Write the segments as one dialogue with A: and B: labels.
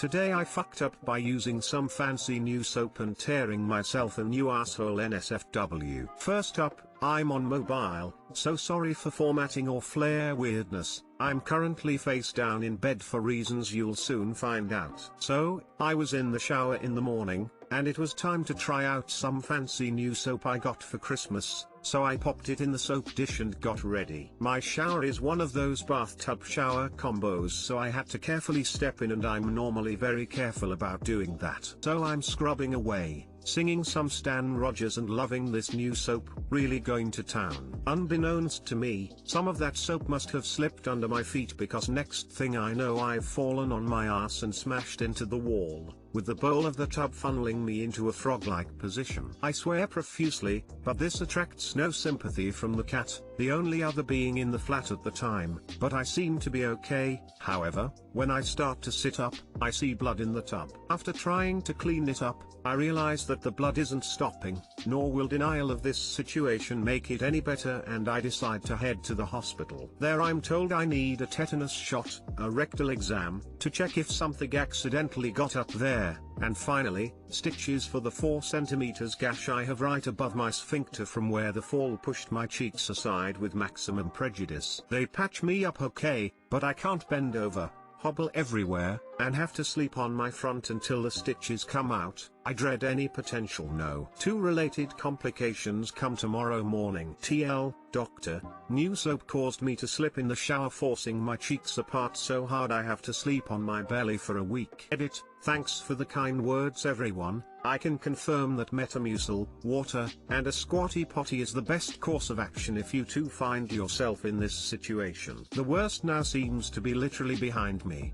A: Today I fucked up by using some fancy new soap and tearing myself a new asshole NSFW. First up, I'm on mobile, so sorry for formatting or flare weirdness. I'm currently face down in bed for reasons you'll soon find out. So, I was in the shower in the morning, and it was time to try out some fancy new soap I got for Christmas, so I popped it in the soap dish and got ready. My shower is one of those bathtub shower combos, so I had to carefully step in, and I'm normally very careful about doing that. So I'm scrubbing away, singing some Stan Rogers and loving this new soap, really going to town. Unbeknownst to me, some of that soap must have slipped under my feet, because next thing I know I've fallen on my ass and smashed into the wall, with the bowl of the tub funneling me into a frog-like position. I swear profusely, but this attracts no sympathy from the cat, the only other being in the flat at the time, but I seem to be okay. However, when I start to sit up, I see blood in the tub. After trying to clean it up, I realize that the blood isn't stopping, nor will denial of this situation make it any better, and I decide to head to the hospital. There I'm told I need a tetanus shot, a rectal exam, to check if something accidentally got up there, and finally, stitches for the 4 cm gash I have right above my sphincter from where the fall pushed my cheeks aside with maximum prejudice. They patch me up okay, but I can't bend over, hobble everywhere, and have to sleep on my front until the stitches come out. I dread any potential no. 2 related complications come tomorrow morning. TL, doctor, new soap caused me to slip in the shower, forcing my cheeks apart so hard I have to sleep on my belly for a week. Edit, thanks for the kind words everyone. I can confirm that Metamucil, water, and a squatty potty is the best course of action if you too find yourself in this situation. The worst now seems to be literally behind me.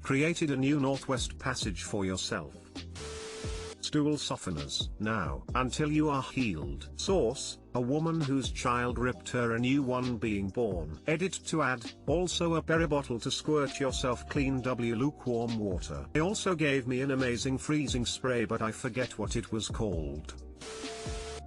A: Created a new Northwest Passage for yourself. Stool softeners. Now, until you are healed. Source, a woman whose child ripped her a new one being born. Edit to add, also a berry bottle to squirt yourself clean lukewarm water. They also gave me an amazing freezing spray, but I forget what it was called.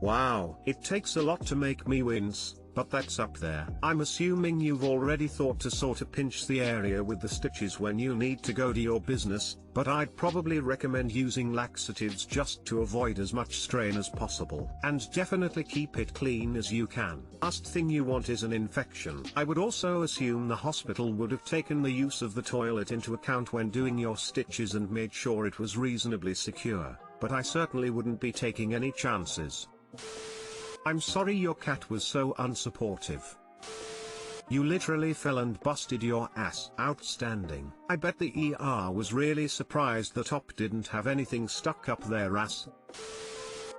A: Wow, it takes a lot to make me wince, but that's up there. I'm assuming you've already thought to sort of pinch the area with the stitches when you need to go to your business, but I'd probably recommend using laxatives just to avoid as much strain as possible. And definitely keep it clean as you can. Last thing you want is an infection. I would also assume the hospital would have taken the use of the toilet into account when doing your stitches and made sure it was reasonably secure, but I certainly wouldn't be taking any chances. I'm sorry your cat was so unsupportive. You literally fell and busted your ass. Outstanding. I bet the ER was really surprised the top didn't have anything stuck up their ass.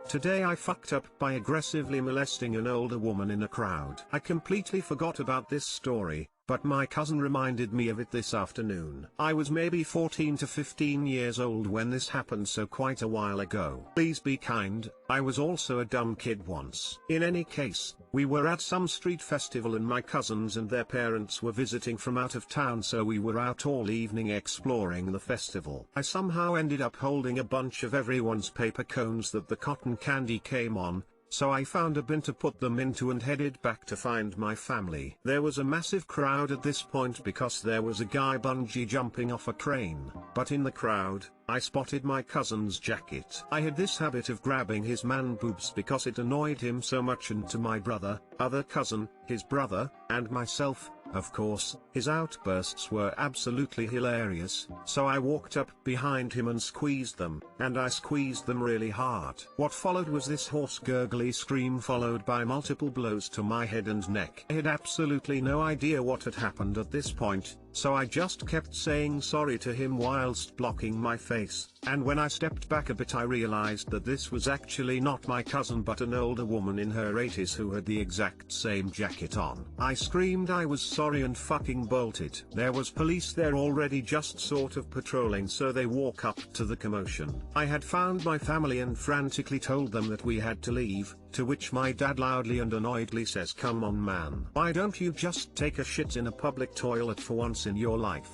A: Today I fucked up by aggressively molesting an older woman in a crowd. I completely forgot about this story, but my cousin reminded me of it this afternoon. I was maybe 14 to 15 years old when this happened, so quite a while ago. Please be kind, I was also a dumb kid once. In any case, we were at some street festival and my cousins and their parents were visiting from out of town, so we were out all evening exploring the festival. I somehow ended up holding a bunch of everyone's paper cones that the cotton candy came on, so I found a bin to put them into and headed back to find my family. There was a massive crowd at this point because there was a guy bungee jumping off a crane, but in the crowd, I spotted my cousin's jacket. I had this habit of grabbing his man boobs because it annoyed him so much, and to my brother, other cousin, his brother, and myself, of course, his outbursts were absolutely hilarious, so I walked up behind him and squeezed them, and I squeezed them really hard. What followed was this hoarse gurgly scream followed by multiple blows to my head and neck. I had absolutely no idea what had happened at this point, so I just kept saying sorry to him whilst blocking my face, and when I stepped back a bit I realized that this was actually not my cousin but an older woman in her 80s who had the exact same jacket on. I screamed I was sorry and fucking bolted. There was police there already, just sort of patrolling, so they walk up to the commotion. I had found my family and frantically told them that we had to leave, to which my dad loudly and annoyedly says, "Come on man, why don't you just take a shit in a public toilet for once in your life?"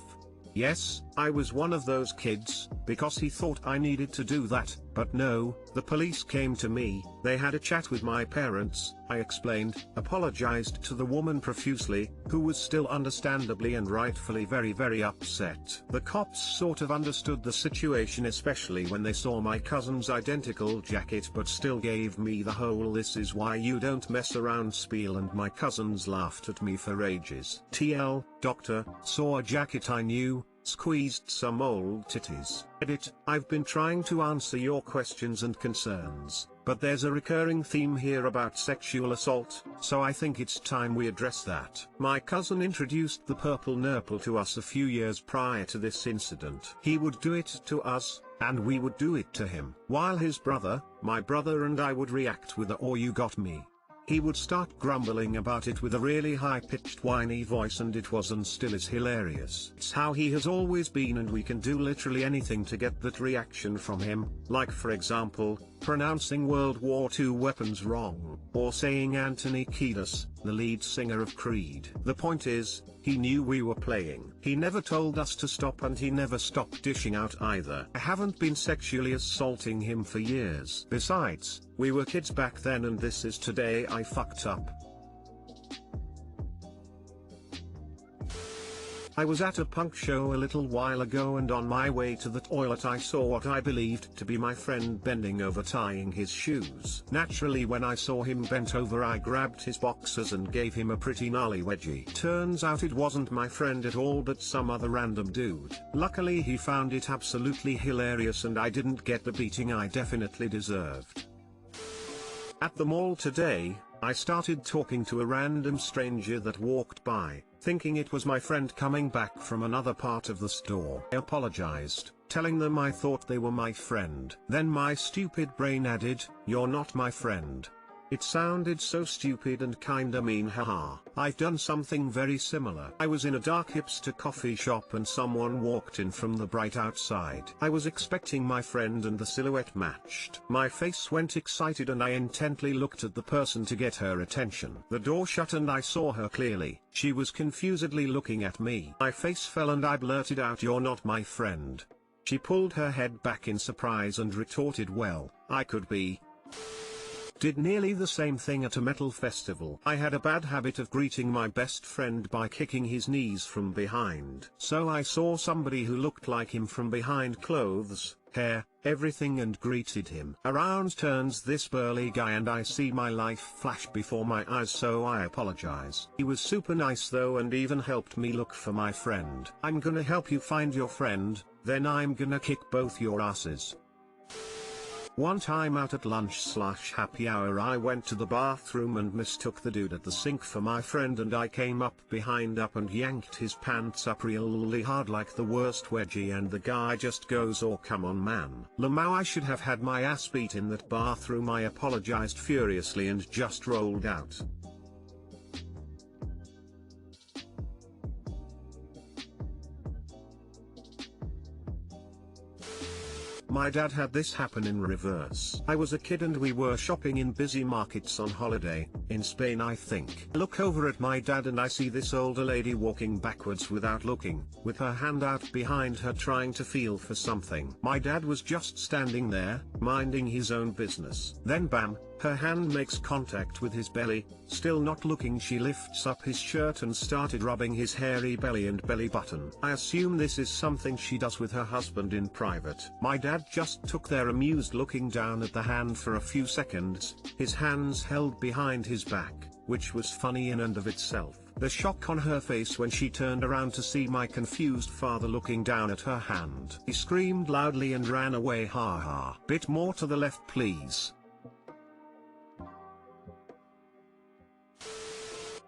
A: Yes, I was one of those kids, because he thought I needed to do that, but no, the police came to me, they had a chat with my parents, I explained, apologized to the woman profusely, who was still understandably and rightfully very upset. The cops sort of understood the situation, especially when they saw my cousin's identical jacket, but still gave me the whole "this is why you don't mess around" spiel, and my cousins laughed at me for ages. TL, doctor, saw a jacket I knew, squeezed some old titties. Edit, I've been trying to answer your questions and concerns, but there's a recurring theme here about sexual assault, so I think it's time we address that. My cousin introduced the purple nurple to us a few years prior to this incident. He would do it to us, and we would do it to him, while his brother, my brother, and I would react with a "oh you got me." He would start grumbling about it with a really high-pitched whiny voice, and it was and still is hilarious. It's how he has always been, and we can do literally anything to get that reaction from him, like for example, pronouncing World War II weapons wrong, or saying Anthony Kiedis, the lead singer of Creed. The point is, he knew we were playing. He never told us to stop, and he never stopped dishing out either. I haven't been sexually assaulting him for years. Besides, we were kids back then, and this is today. I fucked up. I was at a punk show a little while ago, and on my way to the toilet I saw what I believed to be my friend bending over tying his shoes. Naturally, when I saw him bent over, I grabbed his boxers and gave him a pretty gnarly wedgie. Turns out it wasn't my friend at all, but some other random dude. Luckily he found it absolutely hilarious, and I didn't get the beating I definitely deserved. At the mall today, I started talking to a random stranger that walked by, thinking it was my friend coming back from another part of the store. I apologized, telling them I thought they were my friend. Then my stupid brain added, "You're not my friend." It sounded so stupid and kinda mean, haha. I've done something very similar. I was in a dark hipster coffee shop and someone walked in from the bright outside. I was expecting my friend and the silhouette matched. My face went excited and I intently looked at the person to get her attention. The door shut and I saw her clearly. She was confusedly looking at me. My face fell and I blurted out, "You're not my friend." She pulled her head back in surprise and retorted, "Well, I could be." Did nearly the same thing at a metal festival. I had a bad habit of greeting my best friend by kicking his knees from behind. So I saw somebody who looked like him from behind, clothes, hair, everything, and greeted him. Around turns this burly guy and I see my life flash before my eyes, so I apologize. He was super nice though, and even helped me look for my friend. "I'm gonna help you find your friend, then I'm gonna kick both your asses." One time out at lunch/happy hour, I went to the bathroom and mistook the dude at the sink for my friend, and I came up behind and yanked his pants up really hard like the worst wedgie, and the guy just goes, "Oh come on man." Lamau, I should have had my ass beat in that bathroom. I apologized furiously and just rolled out. My dad had this happen in reverse. I was a kid and we were shopping in busy markets on holiday, in Spain I think. I look over at my dad and I see this older lady walking backwards without looking, with her hand out behind her trying to feel for something. My dad was just standing there, minding his own business. Then bam, her hand makes contact with his belly. Still not looking, she lifts up his shirt and started rubbing his hairy belly and belly button. I assume this is something she does with her husband in private. My dad just took there, amused, looking down at the hand for a few seconds, his hands held behind his back, which was funny in and of itself. The shock on her face when she turned around to see my confused father looking down at her hand. He screamed loudly and ran away, ha ha. Bit more to the left please.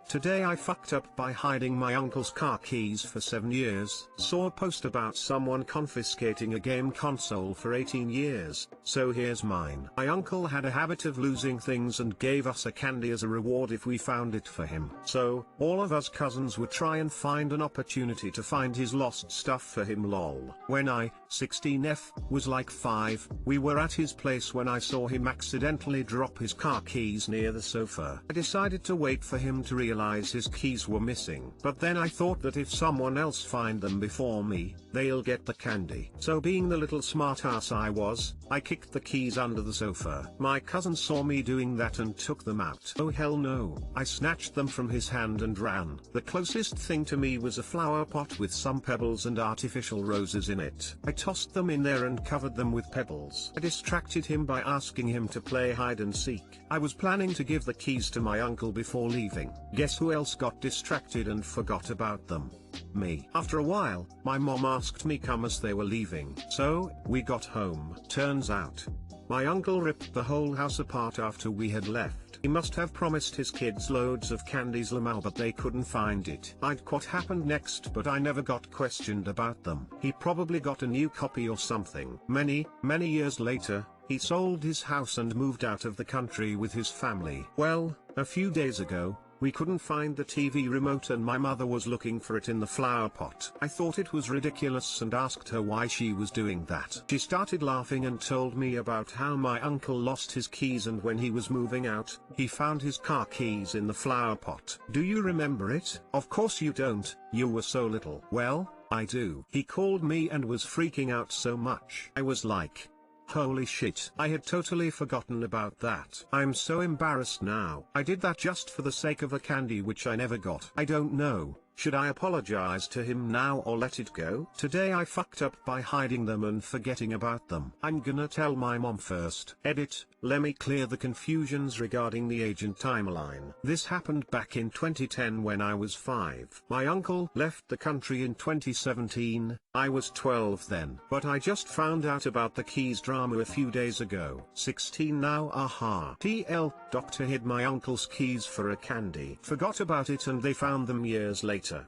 A: Today I fucked up by hiding my uncle's car keys for 7 years. Saw a post about someone confiscating a game console for 18 years, so here's mine. My uncle had a habit of losing things and gave us a candy as a reward if we found it for him. So, all of us cousins would try and find an opportunity to find his lost stuff for him, lol. When I, 16F, was like 5, we were at his place when I saw him accidentally drop his car keys near the sofa. I decided to wait for him to realize his keys were missing. But then I thought that if someone else find them before me, they'll get the candy. So being the little smartass I was, I kicked the keys under the sofa. My cousin saw me doing that and took them out. Oh hell no. I snatched them from his hand and ran. The closest thing to me was a flower pot with some pebbles and artificial roses in it. I tossed them in there and covered them with pebbles. I distracted him by asking him to play hide and seek. I was planning to give the keys to my uncle before leaving. Guess who else got distracted and forgot about them? Me. After a while, my mom asked me come as they were leaving. So, we got home. Turns out, my uncle ripped the whole house apart after we had left. He must have promised his kids loads of candies lamau, but they couldn't find it. What happened next, but I never got questioned about them. He probably got a new copy or something. Many years later, he sold his house and moved out of the country with his family. Well, a few days ago, we couldn't find the TV remote and my mother was looking for it in the flower pot. I thought it was ridiculous and asked her why she was doing that. She started laughing and told me about how my uncle lost his keys, and when he was moving out, he found his car keys in the flower pot. Do you remember it? Of course you don't, you were so little. Well, I do. He called me and was freaking out so much. I was like, holy shit, I had totally forgotten about that. I'm so embarrassed now. I did that just for the sake of a candy which I never got. I don't know, should I apologize to him now or let it go? Today I fucked up by hiding them and forgetting about them. I'm gonna tell my mom first. Edit, let me clear the confusions regarding the agent timeline. This happened back in 2010 when I was 5. My uncle left the country in 2017, I was 12 then. But I just found out about the keys drama a few days ago. 16 now, aha. TL, doctor hid my uncle's keys for a candy. Forgot about it and they found them years later.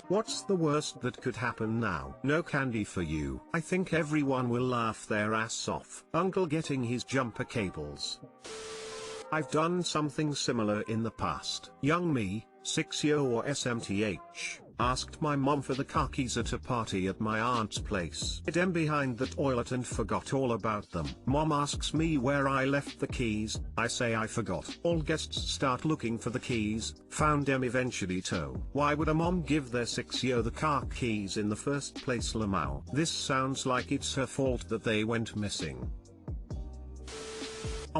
A: What's the worst that could happen now? No candy for you. I think everyone will laugh their ass off. Uncle getting his jumper cables. I've done something similar in the past. Young me, 6-year or SMTH, asked my mom for the car keys at a party at my aunt's place. Hid them behind the toilet and forgot all about them. Mom asks me where I left the keys, I say I forgot. All guests start looking for the keys, found them eventually too. Why would a mom give their 6-year the car keys in the first place, lamau? This sounds like it's her fault that they went missing.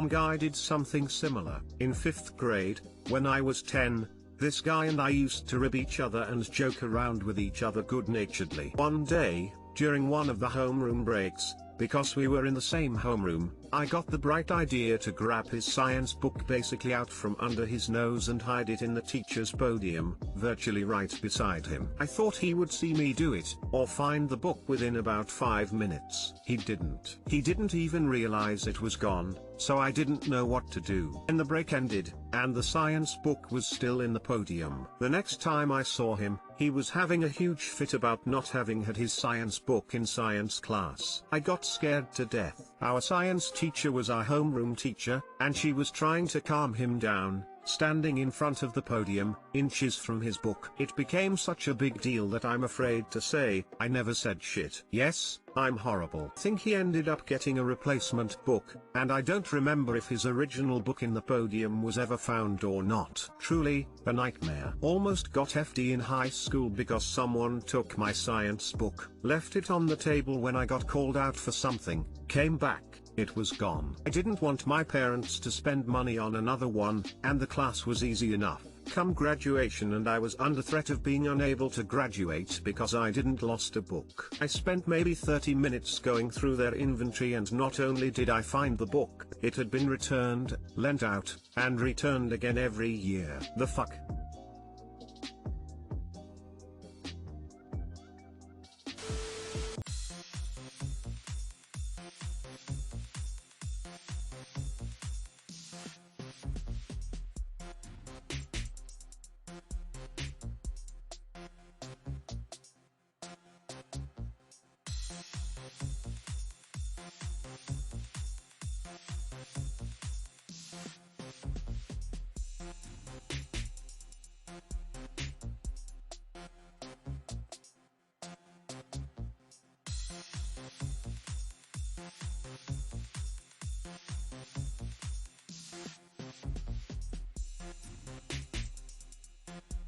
A: Guy did something similar. In 5th grade, when I was 10, this guy and I used to rib each other and joke around with each other good-naturedly. One day, during one of the homeroom breaks, because we were in the same homeroom, I got the bright idea to grab his science book basically out from under his nose and hide it in the teacher's podium, virtually right beside him. I thought he would see me do it, or find the book within about 5 minutes. He didn't. He didn't even realize it was gone, so I didn't know what to do. And the break ended, and the science book was still in the podium. The next time I saw him, he was having a huge fit about not having had his science book in science class. I got scared to death. Our science teacher was our homeroom teacher, and she was trying to calm him down, standing in front of the podium, inches from his book. It became such a big deal that I'm afraid to say, I never said shit. Yes, I'm horrible. Think he ended up getting a replacement book, and I don't remember if his original book in the podium was ever found or not. Truly, a nightmare. Almost got FD in high school because someone took my science book, left it on the table when I got called out for something, came back, it was gone. I didn't want my parents to spend money on another one, and the class was easy enough. Come graduation and I was under threat of being unable to graduate because I didn't lost a book. I spent maybe 30 minutes going through their inventory, and not only did I find the book, it had been returned, lent out, and returned again every year. The fuck?